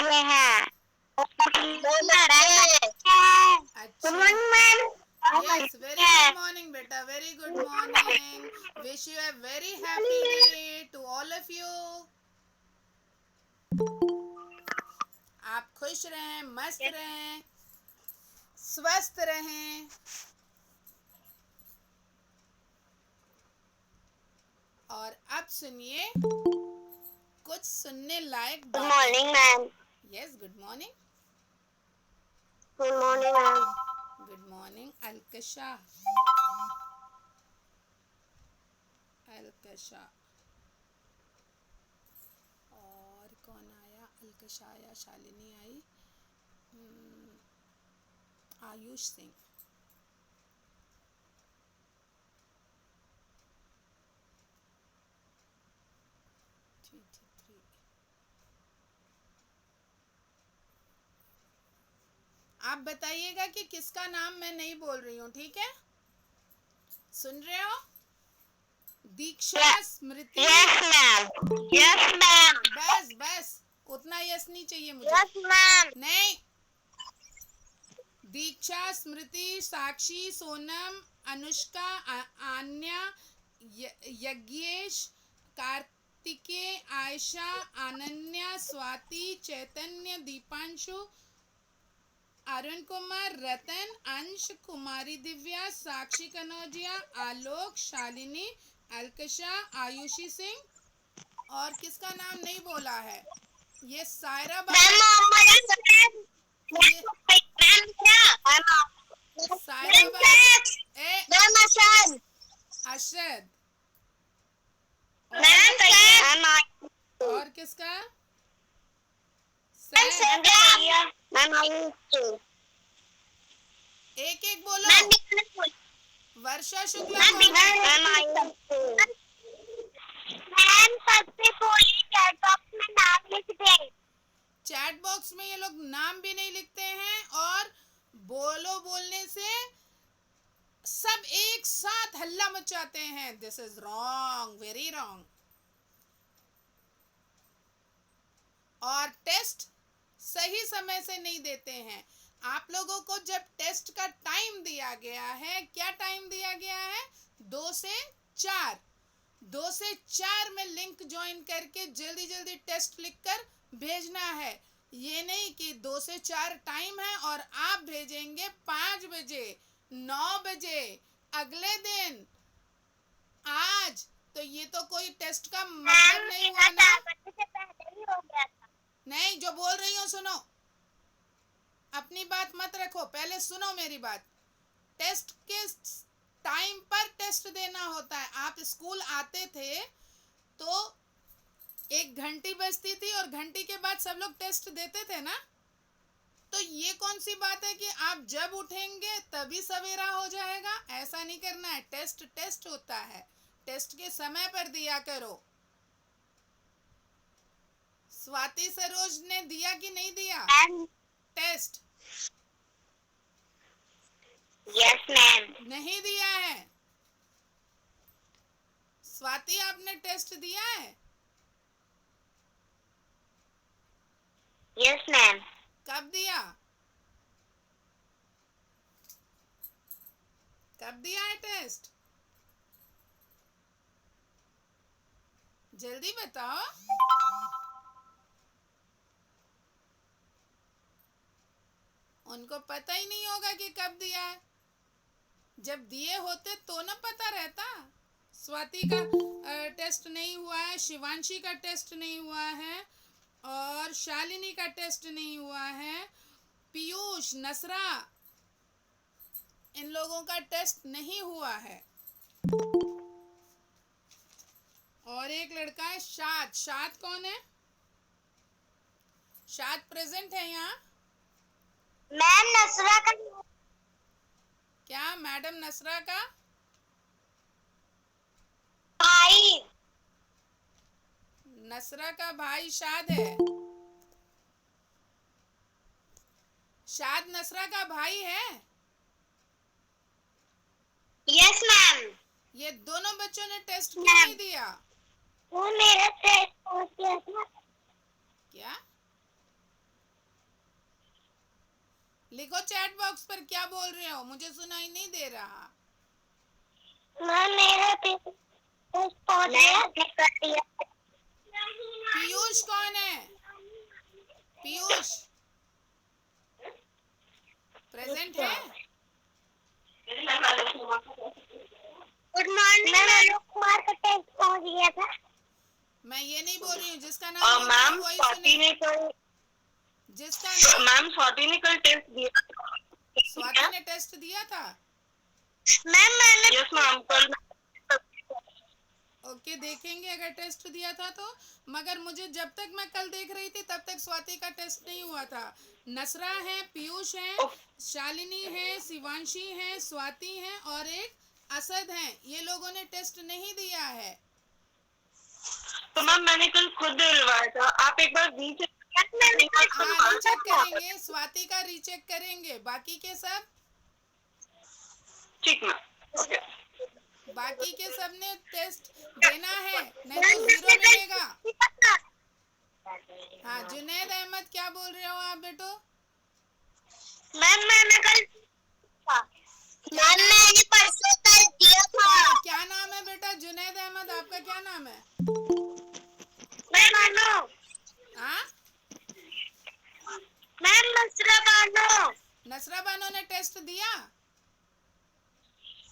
में है। अच्छा, yes, very good morning beta, very good morning. Wish you a very happy day to all of you. आप खुश रहें, मस्त रहें, स्वस्थ रहें। और अब सुनिए कुछ सुनने लायक गुड बातें। Morning ma'am. Yes, good morning. Good morning ma'am. Good morning Alaksha. Alaksha और कौन आया? अलकशा आया, शालिनी आई, आयुष सिंह। आप बताइएगा कि किसका नाम मैं नहीं बोल रही हूँ, ठीक है? सुन रहे हो? Diksha, Smriti. Yes ma'am. Yes ma'am. बस बस, उतना यस नहीं चाहिए मुझे। Yes ma'am. नहीं। दीक्षा, स्मृति, साक्षी, सोनम, अनुष्का, आन्या, यज्ञेश, कार्तिकेय, आयशा, अनन्या, स्वाति, चैतन्य, दीपांशु, अरुण कुमार, रतन, अंश, कुमारी दिव्या, साक्षी कनौजिया, आलोक, शालिनी, अलकशा, आयुषी सिंह। और किसका नाम नहीं बोला है? ये सायरा बाबा, सायरा बाबा, अशरद। और किसका? एक एक बोलो। वर्षा शुक्ला कौन है? चैट बॉक्स में ये लोग नाम भी नहीं लिखते हैं और बोलो बोलने से सब एक साथ हल्ला मचाते हैं। This is wrong, very wrong. और टेस्ट सही समय से नहीं देते हैं। आप लोगों को जब टेस्ट का टाइम दिया गया है, क्या टाइम दिया गया है? 2 से 4। 2 से 4 में लिंक ज्वाइन करके जल्दी जल्दी टेस्ट लिखकर भेजना है। ये नहीं कि 2 से 4 टाइम है और आप भेजेंगे 5 बजे, 9 बजे, अगले दिन, आज। तो ये तो कोई टेस्ट का मतलब नहीं हुआ ना। नहीं, जो बोल रही हूँ सुनो, अपनी बात मत रखो, पहले सुनो मेरी बात। टेस्ट के टाइम पर टेस्ट देना होता है। आप स्कूल आते थे तो 1 घंटी बजती थी और घंटी के बाद सब लोग टेस्ट देते थे ना। तो ये कौन सी बात है कि आप जब उठेंगे तभी सवेरा हो जाएगा? ऐसा नहीं करना है। टेस्ट टेस्ट होता है, टेस्ट के समय पर दिया करो। स्वाति सरोज ने दिया कि नहीं दिया टेस्ट? Yes ma'am. नहीं दिया है। स्वाति, आपने टेस्ट दिया है? Yes ma'am. कब दिया? कब दिया है टेस्ट? जल्दी बताओ। उनको पता ही नहीं होगा कि कब दिया है। जब दिए होते तो ना पता रहता। स्वाति का टेस्ट नहीं हुआ है, शिवांशी का टेस्ट नहीं हुआ है, और शालिनी का टेस्ट नहीं हुआ है, पीयूष, नसरा, इन लोगों का टेस्ट नहीं हुआ है। और एक लड़का है शाद। शाद कौन है? शाद प्रेजेंट है यहाँ? मैम नसरा का क्या मैडम नसरा का भाई? नसरा का भाई शाद है। शाद नसरा का भाई है। Yes ma'am. ये दोनों बच्चों ने टेस्ट क्यों नहीं दिया? वो मेरा टेस्ट हो गया था। क्या? बॉक्स पर क्या बोल रहे हो? मुझे सुनाई नहीं दे रहा। मैम मेरा टेस्ट पहुंच गया। पीयूष कौन है? पीयूष प्रेजेंट है? गुड मॉर्निंग मैम, कुमार का टेस्ट पहुंच गया था। मैं ये नहीं बोल रही हूँ, जिसका नाम बोल रही हूँ वही सुने। जिसका मैम स्वाति ने कल टेस्ट दिया। स्वाति ने टेस्ट दिया था। मैम मैंने यस मैम कल। ओके, देखेंगे अगर टेस्ट दिया था तो। मगर मुझे जब तक मैं कल देख रही थी तब तक स्वाति का टेस्ट नहीं हुआ था। नसरा है, पीयूष है, शालिनी है, शिवांशी है, स्वाति है और एक असद है। ये लोगों ने टेस्ट नहीं दिया है। तो मैम मैंने कल खुद दिलवाया था, आप एक बार रीचेक हाँ, रीचेक करेंगे, स्वाति का रीचेक करेंगे, बाकी के सब ठीक मैम। ओके बाकी के सब ने टेस्ट देना है, नहीं तो 0 मिलेगा। हाँ, जुनैद अहमद क्या बोल रहे हो आप बेटो? मैम मैंने परसों कल दिया था। क्या नाम है बेटा? जुनैद अहमद, आपका क्या नाम है? मैं मानो। हाँ, मैम नसरा बानो। नसरा बानो ने टेस्ट दिया।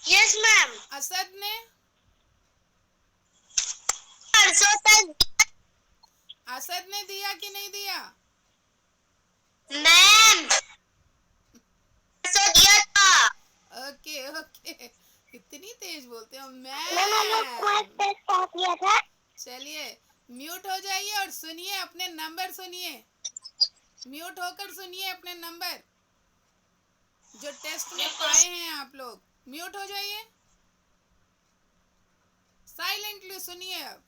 Yes ma'am. असद ने? परसों तक। असद ने दिया कि नहीं दिया? मैम परसों दिया था। ओके ओके, इतनी तेज बोलते हो कुमार मैम। टेस्ट पहुंच गया था। चलिए म्यूट हो जाइए और सुनिए अपने नंबर, सुनिए म्यूट होकर सुनिए अपने नंबर जो टेस्ट में पाए हैं आप लोग। म्यूट हो जाइए, साइलेंटली सुनिए। अब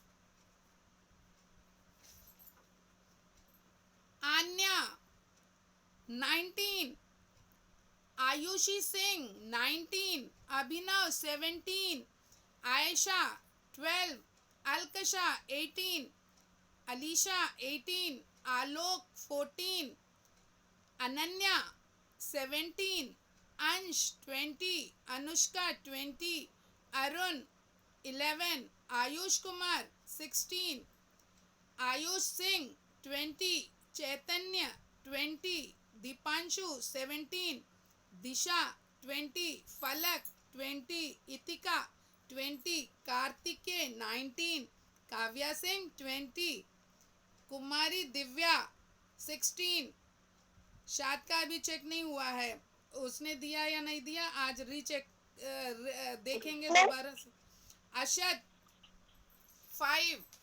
आन्या 19, आयुषी सिंह 19, अभिनव 17, आयशा 12, अलकशा 18, अलीशा 18, आलोक 14, अनन्या 17, अंश 20, अनुष्का 20, अरुण 11, आयुष कुमार 16, आयुष सिंह 20, चैतन्य 20, दीपांशु 17, दिशा 20, फलक 20, इतिका 20, कार्तिकेय 19, काव्या सिंह 20, कुमारी दिव्या 16। शाद का अभी चेक नहीं हुआ है, उसने दिया या नहीं दिया, आज रीचेक देखेंगे दोबारा से। अशद 5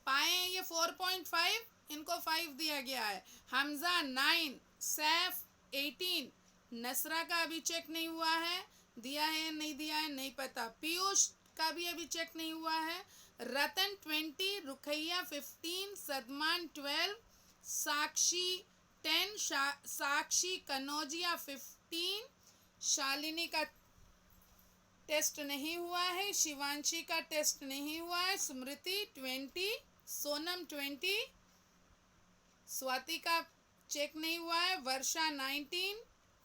पाए, ये 4.5, इनको 5 दिया गया है। हमजा 9, सैफ 18, नसरा का अभी चेक नहीं हुआ है, दिया है नहीं दिया है नहीं पता। पीयूष का भी अभी चेक नहीं हुआ है। रतन 20, रुखैया 15, सदमान 12, साक्षी 10, साक्षी कनौजिया 15, शालिनी का टेस्ट नहीं हुआ है, शिवांशी का टेस्ट नहीं हुआ है, स्मृति 20, सोनम 20, स्वाति का चेक नहीं हुआ है, वर्षा 19,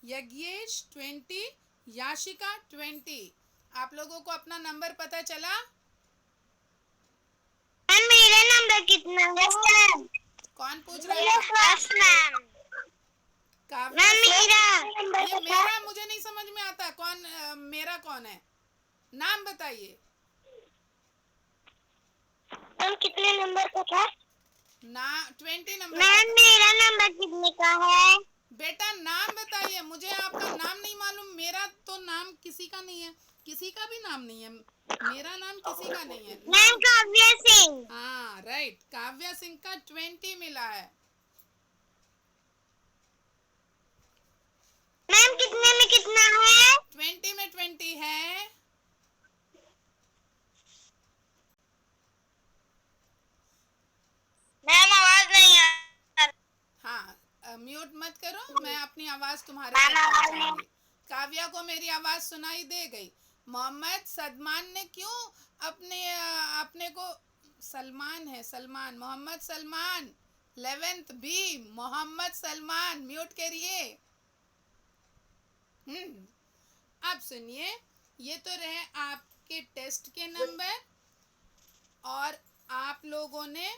यज्ञेश 20, याशिका 20। आप लोगों को अपना नंबर पता चला? मेरा नंबर कितना है? कौन पूछ रहा है? Yes ma'am. काव्या मेरा ये मेरा मुझे नहीं समझ में आता, कौन मेरा कौन है? नाम बताइए। मैम कितने नंबर का था? ना 20 नंबर का मैम था। मेरा नंबर कितने का है? बेटा नाम बताइए, मुझे आपका नाम नहीं मालूम। मेरा तो नाम किसी का नहीं है, किसी का भी नाम नहीं है, मेरा नाम किसी का नहीं है। मैम काव्या सिंह। हाँ राइट, काव्या सिंह का 20 मिला है। मैम कितने में कितना है? 20 में 20 है। मैम आवाज नहीं आ रही। हाँ म्यूट मत करो, मैं अपनी आवाज तुम्हारे मैम, तक आवाज पहुंचाऊंगी। काव्या को मेरी आवाज सुनाई दे गई। मोहम्मद सलमान ने क्यों अपने को सलमान है, Salman, Mohammad Salman 11th B, Mohammad Salman mute करिए। अब सुनिए, ये तो रहे आपके टेस्ट के नंबर, और आप लोगों ने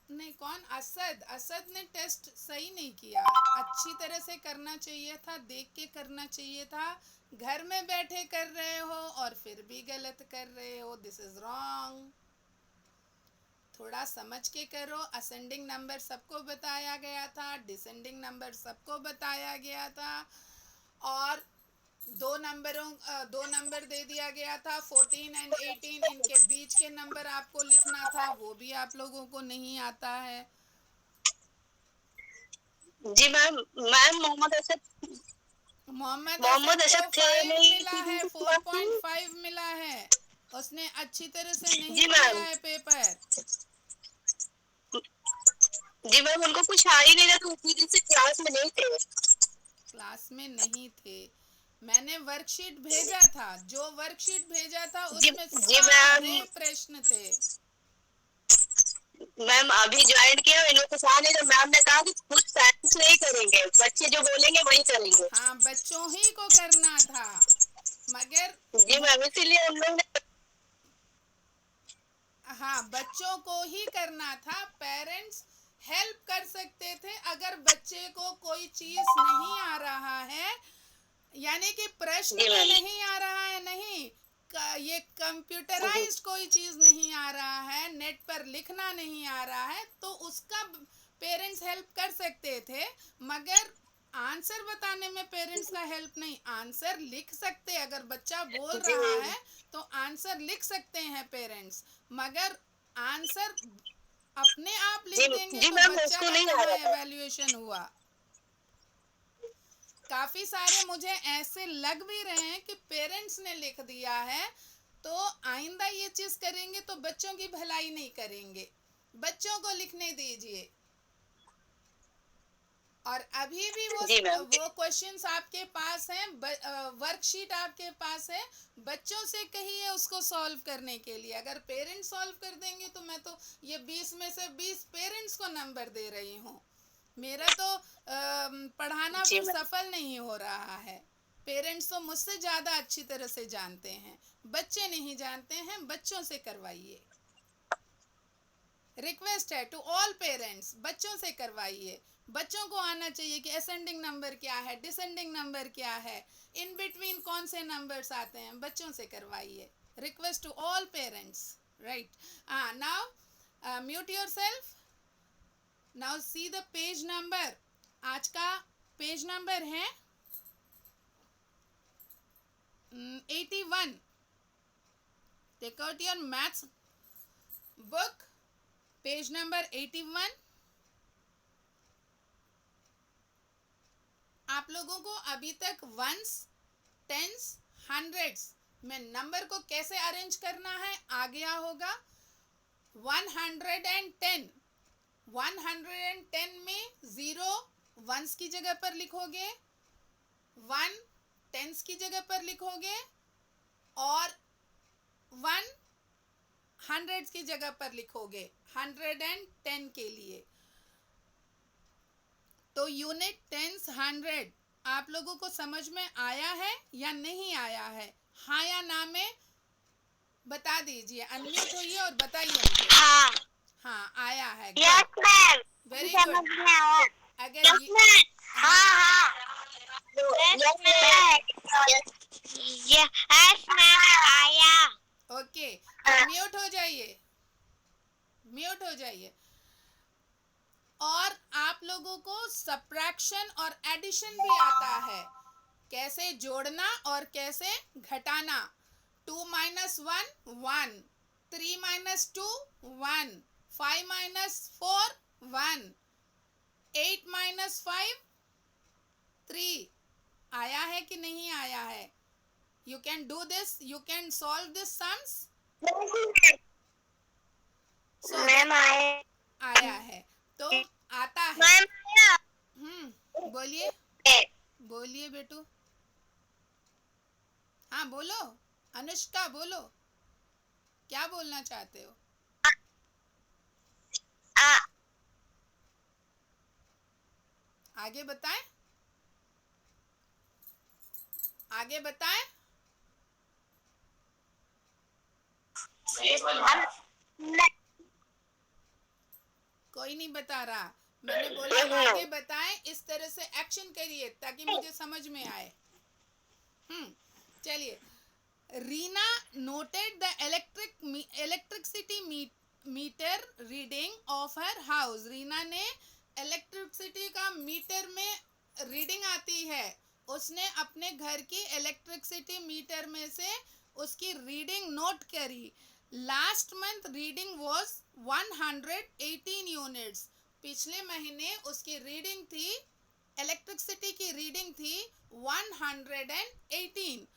नहीं, कौन, असद ने टेस्ट सही नहीं किया। अच्छी तरह से करना चाहिए था, देख के करना चाहिए था। घर में बैठे कर रहे हो और फिर भी गलत कर रहे हो, दिस इज रॉन्ग। थोड़ा समझ के करो। असेंडिंग नंबर सबको बताया गया था, डिसेंडिंग नंबर सबको बताया गया था, और दो नंबर दे दिया गया था 14 एंड 18, इनके बीच के नंबर आपको लिखना था, वो भी आप लोगों को नहीं आता है। जी मैम, मोहम्मद असद असद को थे 5 नहीं मिला है, 4.5 मिला है। उसने अच्छी तरह से जी नहीं दिया मैम। है पेपर। जी मैम, उनको कुछ आ ही नहीं रहा, तो उसी दिन से क्लास में नहीं थे। क्लास में नहीं थे। मैंने वर्कशीट भेजा था, जो वर्कशीट भेजा था जी उसमें जी मैम, सारे प्रश्न थे। मैम अभी ज्वाइन किया, इन्होंने कुछ आ नहीं, तो मैम ने कहा कि खुद साइंस नहीं करेंगे, बच्चे जो बोलेंगे वही करेंगे। हाँ, बच्चों ही को करना था, मगर जी मैम, इसीलिए हम लोग ने हाँ, बच्चों को ही करना था। पेरेंट्स हेल्प कर सकते थे। अगर बच्चे को कोई चीज नहीं आ रहा है, यानी कि प्रश्न जी में मैम, नहीं आ रहा है, नहीं, ये कंप्यूटराइज कोई चीज नहीं आ रहा है, नेट पर लिखना नहीं आ रहा है, तो उसका पेरेंट्स हेल्प कर सकते थे। मगर आंसर बताने में पेरेंट्स का हेल्प नहीं। आंसर लिख सकते, अगर बच्चा बोल जी रहा मैम, है तो आंसर लिख सकते हैं पेरेंट्स, मगर आंसर अपने आप लिख देंगे जी तो मैम, बच्चा उसको का नहीं आ कहाँ रहा था। एवेल्युएशन हुआ। काफी सारे मुझे ऐसे लग भी रहे हैं कि पेरेंट्स ने लिख दिया है, तो आइंदा ये चीज करेंगे तो बच्चों की भलाई नहीं करेंगे। बच्चों को लिखने दीजिए। और अभी भी जी मैम, वो क्वेश्चंस आपके पास हैं, वर्कशीट आपके पास है, बच्चों से कहिए उसको सॉल्व करने के लिए। अगर पेरेंट्स सॉल्व कर देंगे तो मैं तो ये 20 में से 20 पेरेंट्स को नंबर दे रही हूँ। मेरा तो पढ़ाना जी फिर मैम, सफल नहीं हो रहा है। पेरेंट्स तो मुझसे ज़्यादा अच्छी तरह से जानते हैं, बच्चे नहीं जानते हैं। बच्चों से करवाइए, रिक्वेस्ट है टू ऑल पेरेंट्स, बच्चों से करवाइए। बच्चों को आना चाहिए कि असेंडिंग नंबर क्या है, डिसेंडिंग नंबर क्या है, इन बिटवीन कौन से नंबर्स आते हैं, बच्चों से करवाइए। Request to all parents, right. Now mute yourself. Now see the page number. आज का पेज नंबर है 81। Take out your maths book, page number 81। आप लोगों को अभी तक वंस, टेंस, हंड्रेड्स में नंबर को कैसे अरेंज करना है आ गया होगा। 110, 110 में 0 वंस की जगह पर लिखोगे, 1 टेंस की जगह पर लिखोगे, और 1 हंड्रेड्स की जगह पर लिखोगे 110 के लिए। तो यूनिट, टेंस, हंड्रेड आप लोगों को समझ में आया है या नहीं आया है? हाँ या ना में बता दीजिए, अनम्यूट होइए और बताइए मुझे। हाँ, हाँ, आया है, यस गुड, मैम, वेरी समझ गुड। में आया। अगर यस मैम, हाँ हाँ, यस मैम, यस मैम आया। ओके, अब म्यूट हो जाइए, म्यूट हो जाइए। और आप लोगों को सब्ट्रैक्शन और एडिशन भी आता है, कैसे जोड़ना और कैसे घटाना। 2 माइनस 1 1, 3 माइनस 2 1, 5 माइनस 4 1, 8 माइनस 5 3। आया है कि नहीं आया है? You can do this, you can solve this sums. So ma'am आए। आया है तो आता है। मैम आया। बोलिए, बोलिए बेटू। हाँ बोलो, अनुष्का बोलो, क्या बोलना चाहते हो? आ, आगे बताएं। आगे बताएं। कोई नहीं बता रहा, मैंने बोला आगे बताएं, इस तरह से एक्शन करिए ताकि मुझे समझ में आए। चलिए। Reena noted the electricity meter reading of her house. Reena ने इलेक्ट्रिसिटी का मीटर में रीडिंग आती है, उसने अपने घर की इलेक्ट्रिसिटी मीटर में से उसकी रीडिंग नोट करी। Last month reading was 118 units. पिछले महीने उसकी रीडिंग थी, इलेक्ट्रिसिटी की रीडिंग थी 118।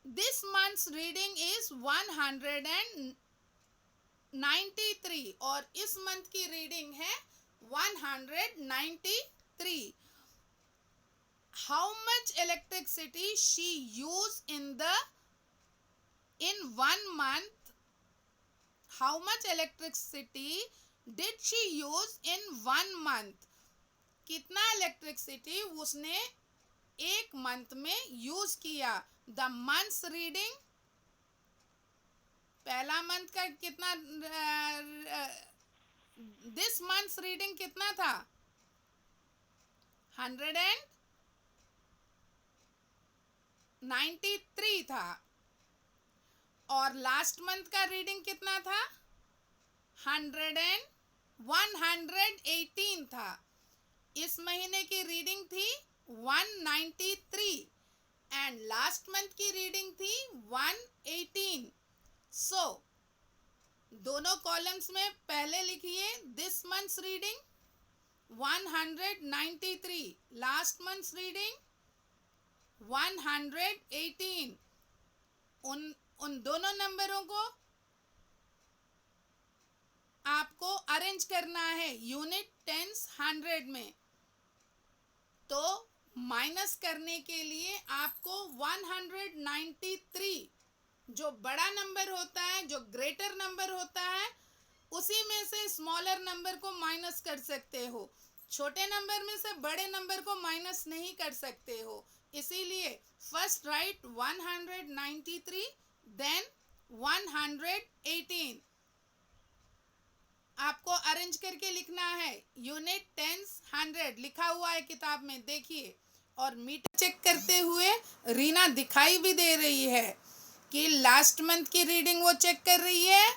This month's reading is 193 और इस मंथ की रीडिंग है 193। How much electricity she used in 1 month? How much electricity did she use in 1 month? कितना इलेक्ट्रिसिटी उसने एक मंथ में यूज किया। द मंथ्स रीडिंग, पहला मंथ का कितना, दिस मंथ्स रीडिंग कितना था? 193 था। और लास्ट मंथ का रीडिंग कितना था? 118 था। इस महीने की रीडिंग थी 193 एंड लास्ट मंथ की रीडिंग थी 118। सो दोनों कॉलम्स में पहले लिखिए this months reading 193, last months reading 118। उन दोनों नंबरों को आपको अरेंज करना है यूनिट टेंस 100 में। तो माइनस करने के लिए आपको 193, जो बड़ा नंबर होता है, जो ग्रेटर नंबर होता है, उसी में से स्मॉलर नंबर को माइनस कर सकते हो। छोटे नंबर में से बड़े नंबर को माइनस नहीं कर सकते हो। इसीलिए फर्स्ट राइट 193 देन 118। आपको अरेंज करके लिखना है। यूनिट टेंस 100 लिखा हुआ है किताब में, देखिए। और मीटर चेक करते हुए रीना दिखाई भी दे रही है कि लास्ट मंथ की रीडिंग वो चेक कर रही है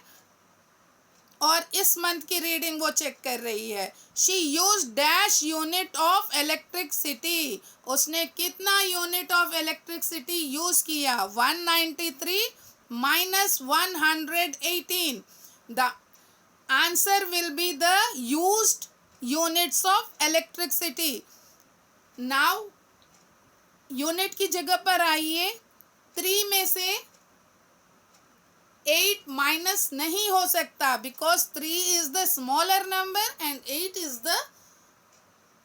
और इस मंथ की रीडिंग वो चेक कर रही है। She use dash unit of electricity. उसने कितना यूनिट ऑफ इलेक्ट्रिसिटी यूज किया? 193 minus 118. The answer will be the used units of electricity. Now unit की जगह पर आइए। 3 में से 8 माइनस नहीं हो सकता because 3 is the smaller number and 8 is the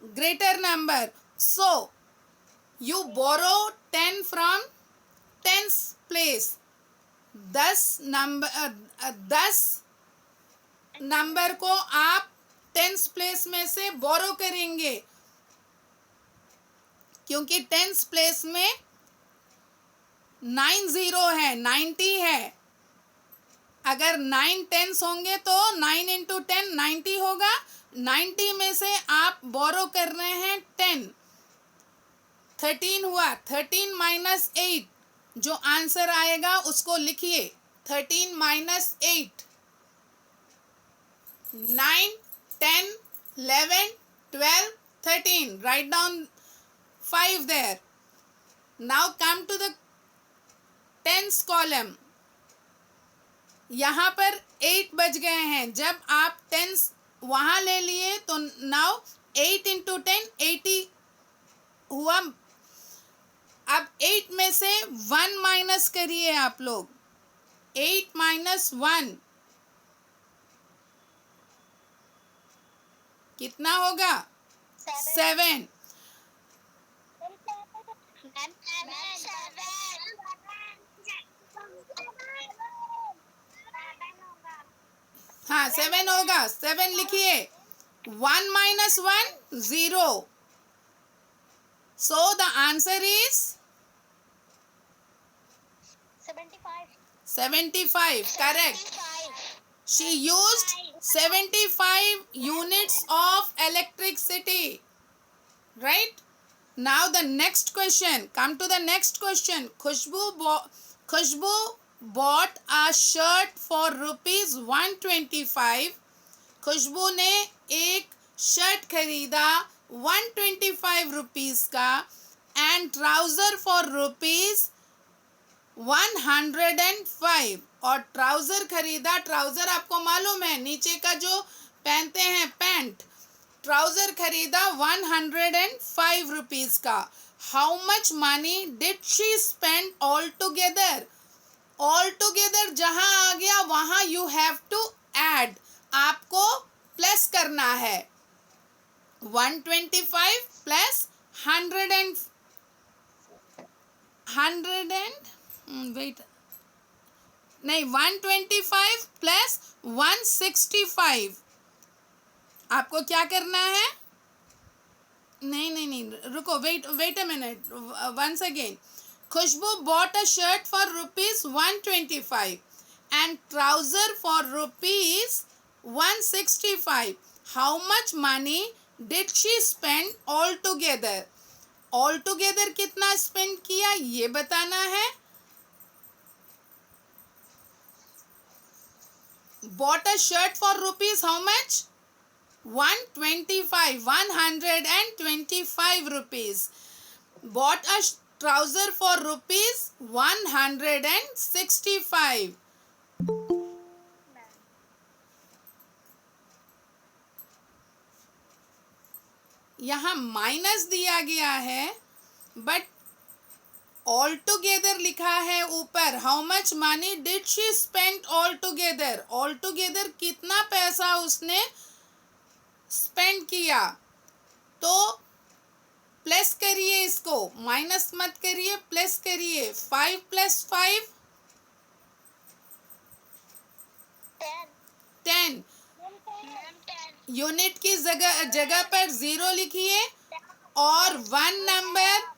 greater number. So you borrow 10 from tens place. 10 number को आप टेंस प्लेस में से बोरो करेंगे क्योंकि टेंस प्लेस में 90 है, 90 है। अगर 9 टेंस होंगे तो 9 इंटू 10 90 होगा। 90 में से आप बोरो कर रहे हैं 10, 13 हुआ। 13 माइनस 8, जो आंसर आएगा उसको लिखिए। 13 minus 8, 9, 10, 11, 12, 13. Write down 5 there. Now come to the tens column. यहाँ पर 8 बच गए हैं। जब आप टेंस वहाँ ले लिए तो नाउ 8 इंटू 10 80 हुआ। अब 8 में से 1 माइनस करिए आप लोग। 8 माइनस 1 कितना होगा? 7। हाँ 7 होगा। 7 लिखिए। 1 minus 1 0, So the answer is 75. 75. Correct. She used 75 units of electricity. Right? Now the next question. Come to the next question. Khushbu bought a shirt for rupees 125. खुशबू ने एक शर्ट खरीदा 125 रुपीस का एंड ट्राउजर फॉर रुपीस 105. और trouser खरीदा, trouser आपको मालूम है नीचे का जो पहनते हैं पैंट, ट्राउजर खरीदा 105 रुपीस का. How much money did she spend all together? All together जहां आ गया वहां यू हैव टू ऐड, आपको प्लस करना है. 125 प्लस 125 प्लस 165. आपको क्या करना है? नहीं, रुको, wait a minute, once again. Khushboo bought a shirt for rupees 125 and trouser for rupees 165. How much money did she spend all together? All together कितना spend किया ये बताना है. Bought a shirt for rupees how much? 125. 125 rupees. Bought a trouser for rupees 165. यहाँ minus दिया गया है but all together लिखा है ऊपर. How much money did she spend all together? All together कितना पैसा उसने स्पेंड किया. तो प्लस करिए, इसको माइनस मत करिए, प्लस करिए. 5 + 5 10. यूनिट की जगह पर 0 लिखिए और 1 नंबर.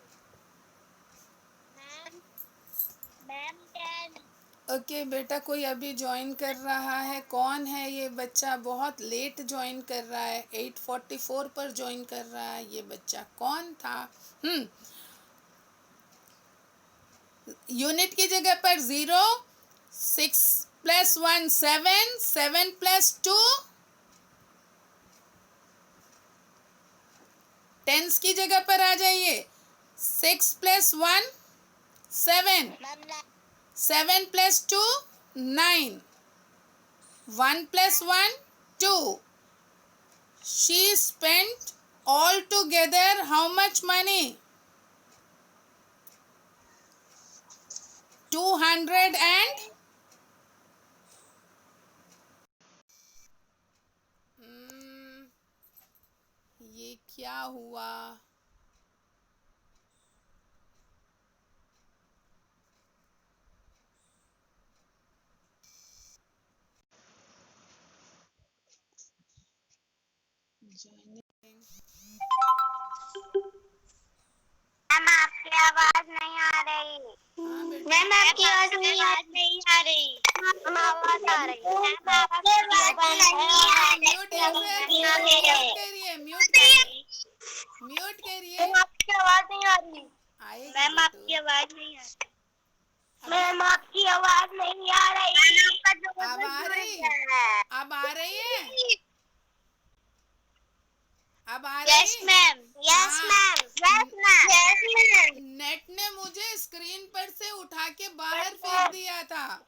ओके बेटा, कोई अभी ज्वाइन कर रहा है. कौन है ये बच्चा? बहुत लेट ज्वाइन कर रहा है, 8:44 पर ज्वाइन कर रहा है. ये बच्चा कौन था? यूनिट की जगह पर 0. 6 + 1 7. 7 + 2 टेंस की जगह पर आ जाइए. 6 + 1 7. 7 + 2 9. 1 + 1 2. She spent all together how much money? 200 and ये क्या हुआ? मैम आपकी आवाज नहीं आ रही. हाँ बेटा, मैम आपकी आवाज नहीं आ रही. मैम आवाज आ रही. मैम आपकी आवाज नहीं आ रही. म्यूट करिए, म्यूट करिए. मैम आपकी आवाज नहीं आ रही. आएगी मैम बेटू. आपकी आवाज नहीं आ रही. मैम आपकी आवाज नहीं आ रही. अब आ रही? अब आ रही है? अब आ रही? Yes ma'am. Yes ma'am. Yes ma'am. Yes ma'am. Net ने मुझे स्क्रीन पर से उठा के बाहर फेंक दिया था.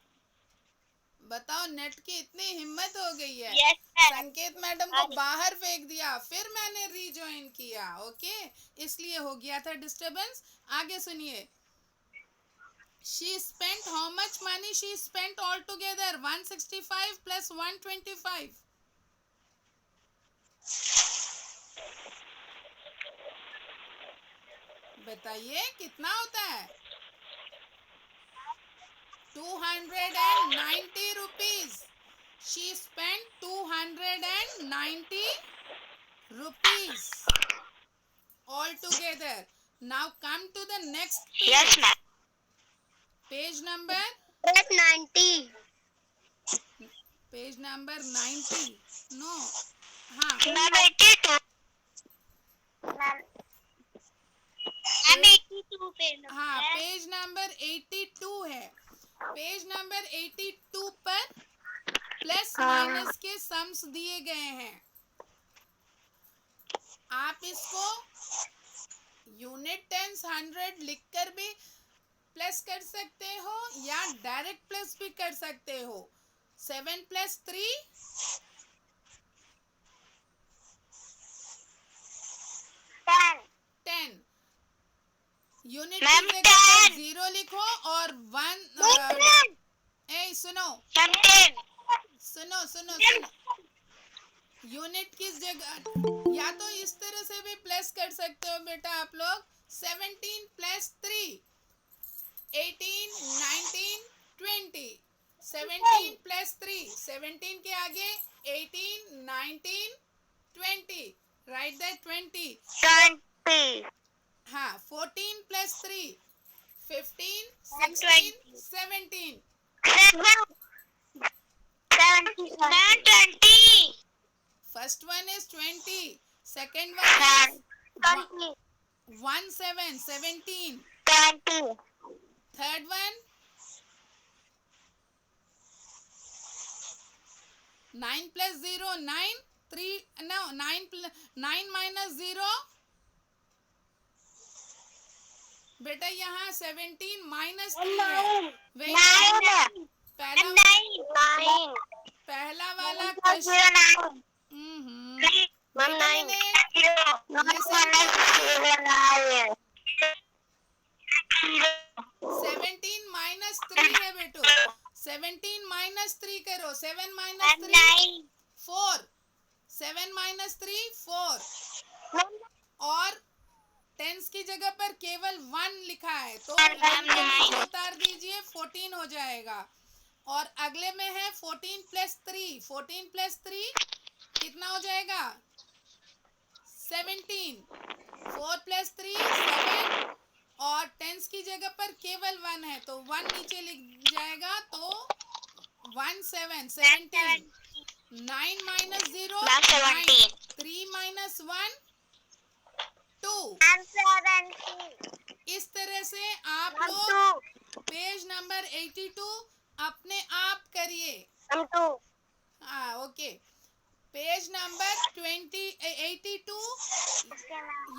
बताओ, नेट की इतनी हिम्मत हो गई है. Yes ma'am. संकेत मैडम को बाहर फेंक दिया, फिर मैंने रीजॉइन किया. ओके, इसलिए हो गया था डिस्टरबेंस. आगे सुनिए. She spent how much money she spent all together? 165 plus 125. बताइए कितना होता है? 290 rupees. She spent 290 rupees all together. Now come to the next Yes, page. ma'am. Page number 90. Page number 90. No. हाँ Ma'am, 82. Ma'am, 82 पे हाँ page number 82 है. Page number 82 पर plus minus के सम्स दिए गए हैं. आप इसको यूनिट टेंस 100 लिखकर भी प्लस कर सकते हो या डायरेक्ट प्लस भी कर सकते हो. 7 + 3 10. यूनिट की Ma'am, जगह पर 10. 0 लिखो और 1. सुनो Ma'am, 10. सुनो सुनो सुनो. यूनिट की जगह या तो इस तरह से भी प्लस कर सकते हो बेटा आप लोग. 17 + 3 18 19 20. 17 + 3 17 के आगे 18 19 20. Right that 20. 20. हाँ 14 + 3 15 Ma'am, 16 20. 17. 70. Ma'am, 20. First one is 20. Second one is 20. 17. 20. Third one 9 + 0 9. 3 no 9 - 0. बेटा यहाँ 17 - 3 है. Wait, पहला वाला क्वेश्चन. Listen. 17 - 3 है बेटो. 17 - 3 करो. 7 - 3 4. 7 - 3 4. और टेंस की जगह पर केवल 1 लिखा है तो 1 को नीचे उतार दीजिए. 14 हो जाएगा. और अगले में है 14 + 3. 14 + 3 कितना हो जाएगा? 17. 4 + 3 7. और टेंस की जगह पर केवल 1 है तो 1 नीचे लिख जाएगा तो 1 7 17. 9 - 0 9. 3 - 1 2. इस तरह से आप लोग पेज नंबर 82 अपने आप करिए. हाँ okay. Page number 82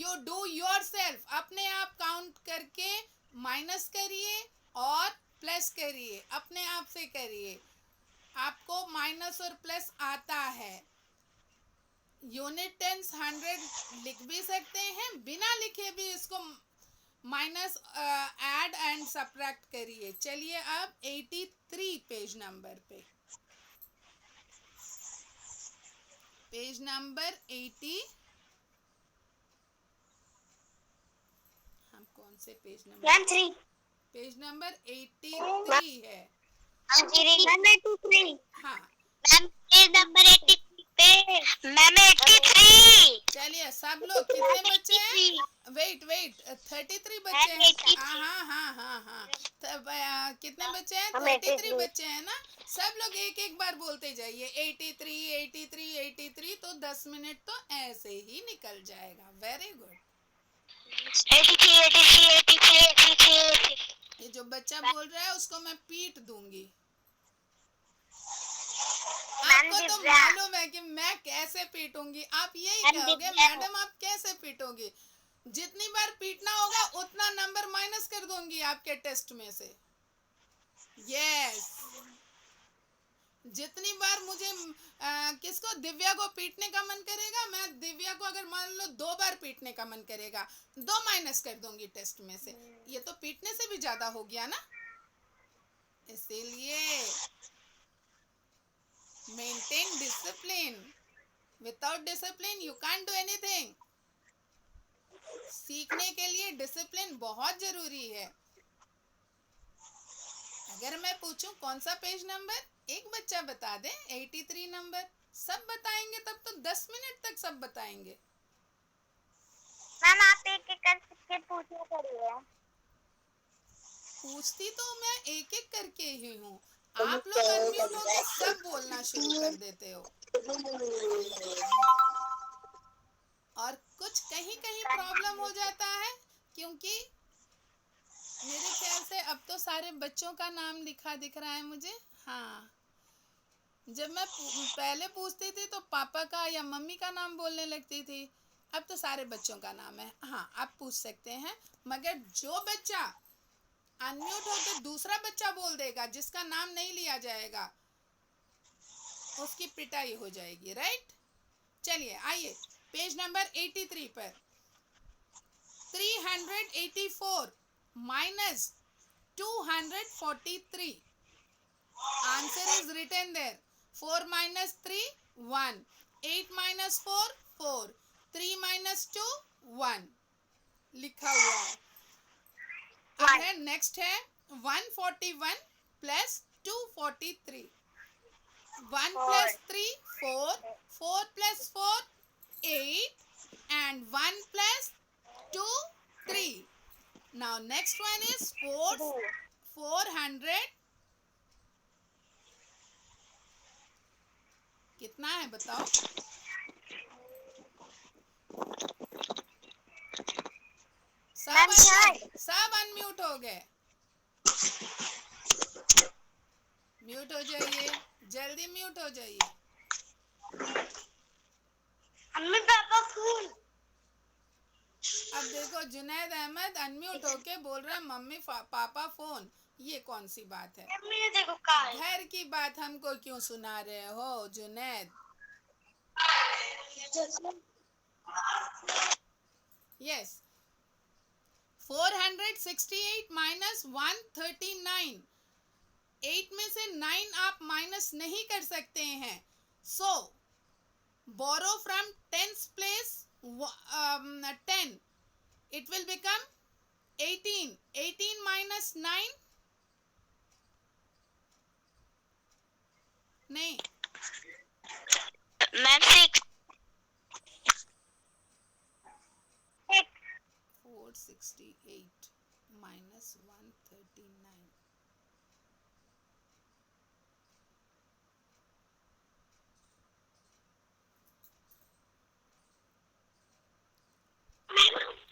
you do yourself. अपने आप काउंट करके माइनस करिए और प्लस करिए. अपने आप से करिए. आपको माइनस और प्लस आता है. यूनिट टेंस 100 लिख भी सकते हैं. बिना लिखे भी इसको माइनस ऐड एंड सब्ट्रैक्ट करिए. चलिए अब 83 पेज नंबर पे. Page number 80. हम कौन से पेज नंबर? पेज नंबर 83 है. हाँ चलिए सब लोग कितने बच्चे हैं? वेट 33 बच्चे हैं. हाँ. कितने बच्चे हैं? 33 बच्चे हैं ना. सब लोग एक एक बार बोलते जाइए 83 83 83. तो 10 मिनट तो ऐसे ही निकल जाएगा. Very good. ये जो बच्चा बोल रहा है उसको मैं पीट दूंगी. आपको तो मालूम है कि मैं कैसे पीटूंगी. आप यही कहोगे मैडम आप कैसे पीटोगी. जितनी बार पीटना होगा उतना नंबर माइनस कर दूंगी आपके टेस्ट में से. यस जितनी बार मुझे किसको दिव्या को पीटने का मन करेगा. मैं दिव्या को अगर मान लो 2 बार पीटने का मन करेगा 2 माइनस कर दूंगी टेस्ट में से. ये तो पीटने से भी ज्यादा हो गया ना. इसीलिए maintain discipline. Without discipline you can't do anything. सीखने के लिए डिसिप्लिन बहुत जरूरी है. अगर मैं पूछूं कौन सा पेज नंबर, एक बच्चा बता दे. 83 नंबर. सब बताएंगे तब तो 10 मिनट तक सब बताएंगे. मैम आप एक एक करके पूछा करिए। पूछती तो मैं एक एक करके ही हूँ, आप लोग अनम्यूट होके सब बोलना शुरू कर देते हो। और कुछ कहीं कहीं प्रॉब्लम हो जाता है, क्योंकि मेरे ख्याल से अब तो सारे बच्चों का नाम लिखा दिख रहा है मुझे। हाँ, जब मैं पहले पूछती थी तो पापा का या मम्मी का नाम बोलने लगती थी, अब तो सारे बच्चों का नाम है। हाँ, आप पूछ सकते हैं, मगर जो बच्चा अनम्यूट होके दूसरा बच्चा बोल देगा जिसका नाम नहीं लिया जाएगा, उसकी पिटाई हो जाएगी, राइट। चलिए आइए पेज नंबर 83 पर। 384 minus 243, answer is written there. 4 minus 3 1, 8 minus 4 4, 3 minus 2 1 लिखा हुआ है। अब है नेक्स्ट है 141 plus 243। 1 plus 3 4, 4 plus 4 8, and 1 plus 2 3. Now next one is 400, कितना है बताओ। सब अनम्यूट हो गए, म्यूट हो जाइए, जल्दी म्यूट हो जाइए। Mummy papa phone. अब देखो जुनैद अहमद अनम्यूट होके बोल रहा है मम्मी पापा फोन, ये कौन सी बात है? मम्मी देखो कहाँ है? घर की बात हमको क्यों सुना रहे हो जुनैद? Yes, 468 minus 139। 8 में से 9 आप माइनस नहीं कर सकते हैं, सो borrow from 10th place 10, it will become 18. 18 minus 9, नहीं ma'am 6 468 minus 139,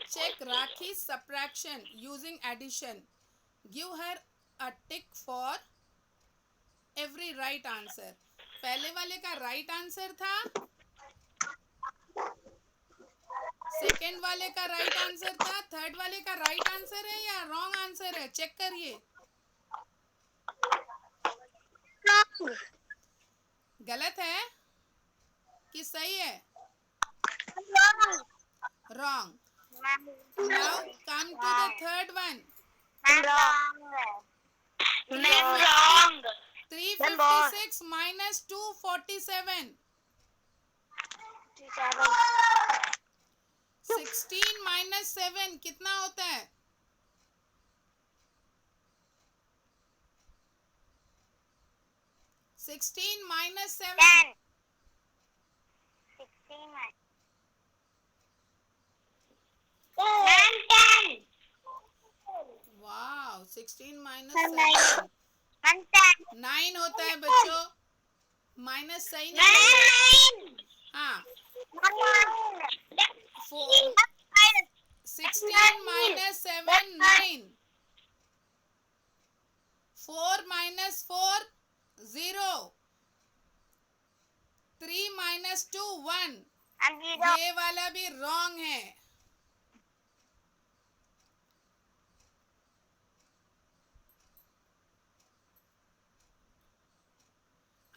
check Rakhi's subtraction using addition. Give her a tick for every right answer. पहले वाले का राइट आंसर था, सेकेंड वाले का राइट आंसर था, थर्ड वाले का राइट आंसर है या रॉन्ग आंसर है? चेक करिए। गलत है कि सही है? Wrong. Now come to the third one. wrong. 356 minus 247, 16 minus 7 कितना होता है? 16 minus 7, 10. 16 Ma'am, 10. Wow, 16 minus Ma'am, 7 Ma'am, 10. 9 होता है बच्चों, माइनस सही नहीं है। Ma'am, हाँ, 9. 16 minus 7 9, 4 minus 4 0, 3 minus 2 1, And zero. ये वाला भी रॉन्ग है।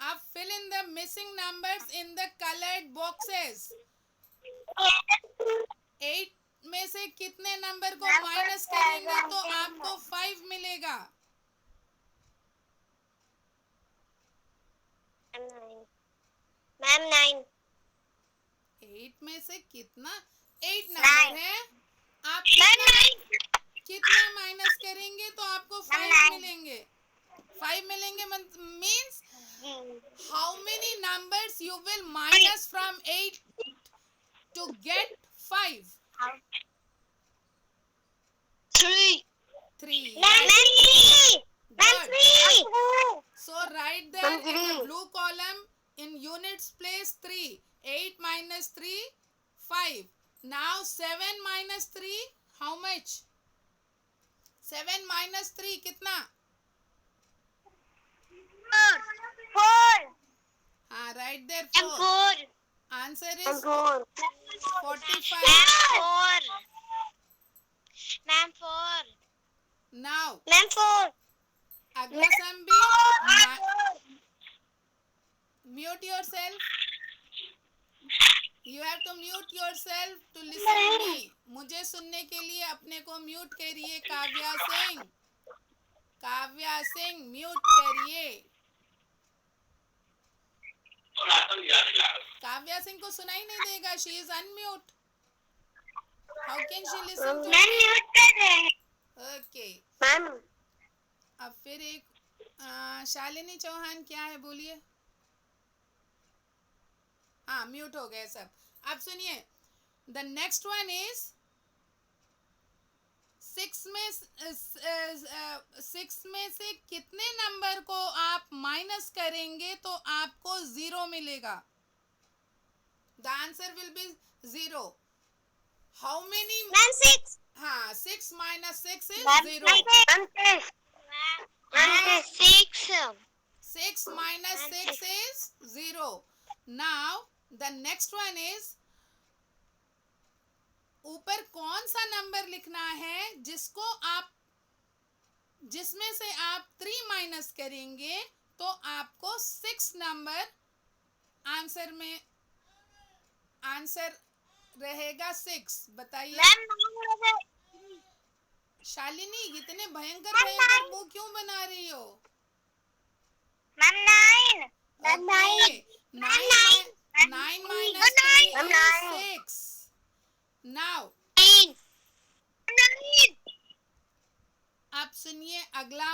अब fill in the missing numbers in the colored boxes. 8 में से कितने नंबर को माइनस करेंगे तो आपको 5 मिलेगा? Ma'am, 9. 8 में से कितना? 8 नंबर है, आप कितना माइनस करेंगे तो आपको 5 मिलेंगे? 5 मिलेंगे means how many numbers you will minus from 8 to get 5? Three. 3. Ma'am, Right. Ma'am, Good. So write there Ma'am, in the three. blue column in units place 3. 8 minus 3, 5. Now 7 minus 3, how much? 7 minus 3 कितना? Four. हाँ, right there And 4. four. Answer And is four. 45. Four. Ma'am, four. Now Ma'am, four. अगला सम भी mute yourself. You have to mute yourself to listen me. मुझे सुनने के लिए अपने को म्यूट करिए. काव्या सिंह, काव्या सिंह म्यूट करिए. काव्या सिंह को सुनाई नहीं देगा. She is unmute. How can she listen to Ma'am, me? mute कर रहे हैं. Okay. Ma'am. अब फिर एक शालिनी चौहान क्या है बोलिए. हाँ, म्यूट हो गए सब. अब सुनिए. द नेक्स्ट वन इज 6 में से कितने नंबर को आप माइनस करेंगे तो आपको 0 मिलेगा. The answer will be 0. How many? Ma'am, six. हाँ, 6 minus 6 is Ma'am, 0. Ma'am, six. Ma'am, six. 6 minus 6 is 0. Now the next one is ऊपर कौन सा नंबर लिखना है जिसमें से आप 3 माइनस करेंगे तो आपको 6 नंबर आंसर रहेगा 6. बताइए. Ma'am, शालिनी, इतने भयंकर वो क्यों बना रही हो? nine. Ma'am, Okay. nine. 9 minus 3 Ma'am, is nine. 6. Now Nine. आप सुनिए अगला.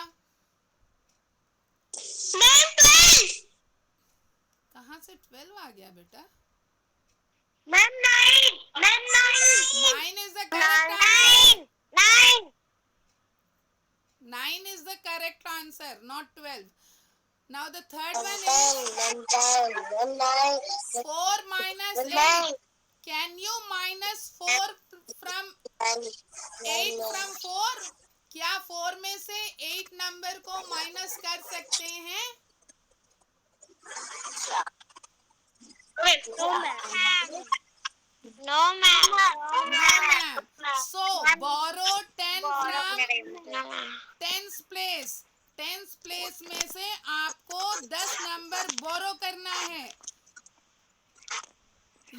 Ma'am, 12. कहाँ से 12 आ गया बेटा? Ma'am, nine. Ma'am, nine. 9 is the correct answer. Nine. 9 is the correct answer, not 12. Now the third one is 4 minus 8. Can you minus 4 from 8 from 4? क्या 4 में से 8 नंबर को माइनस कर सकते हैं? No, ma'am. No, ma'am. No, ma'am. So borrow 10 from tens place. Tens place में से आपको 10 नंबर बोरो करना है.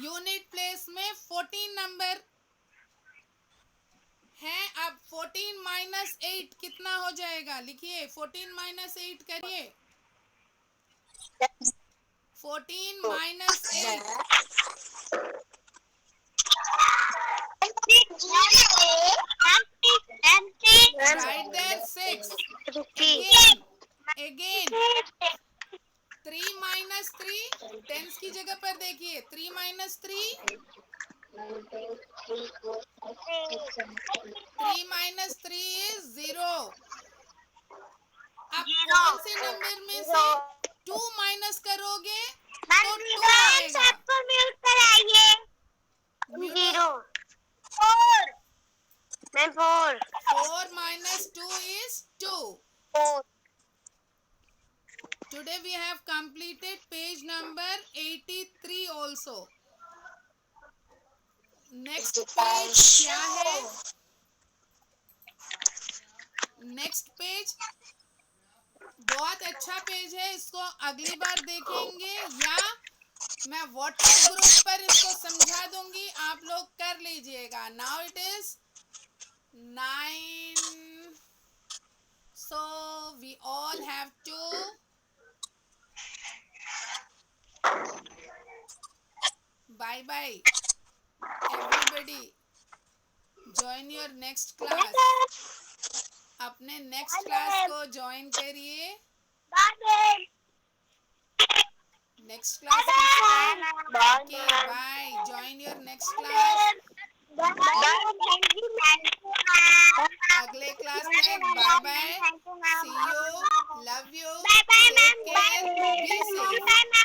यूनिट प्लेस में 14 नंबर है. अब 14 माइनस 8 कितना हो जाएगा? लिखिए. 14 माइनस 8 करिए. 14 minus 8. Right there 6. Again 3 minus 3. Tens की जगह पर देखिए. 3 minus 3. 3 minus 3 is 0. अब कौन से नंबर में से 2 माइनस करोगे तो 2 आएगा. Zero. Four. Ma'am, four. 4 minus 2 is 2. Four. Today we have completed page number 83 also. Next page क्या है? Next page बहुत अच्छा पेज है. इसको अगली बार देखेंगे या मैं व्हाट्सएप ग्रुप पर इसको समझा दूंगी. आप लोग कर लीजिएगा. Now it is 9. So we all have to bye bye everybody. Join your next class. अपने नेक्स्ट क्लास को ज्वाइन करिए. Next class. Bye. Join your next class. Thank you, ma'am. See you. Love you. Bye bye, Take ma'am. care. Bye. Be safe. Bye, ma'am.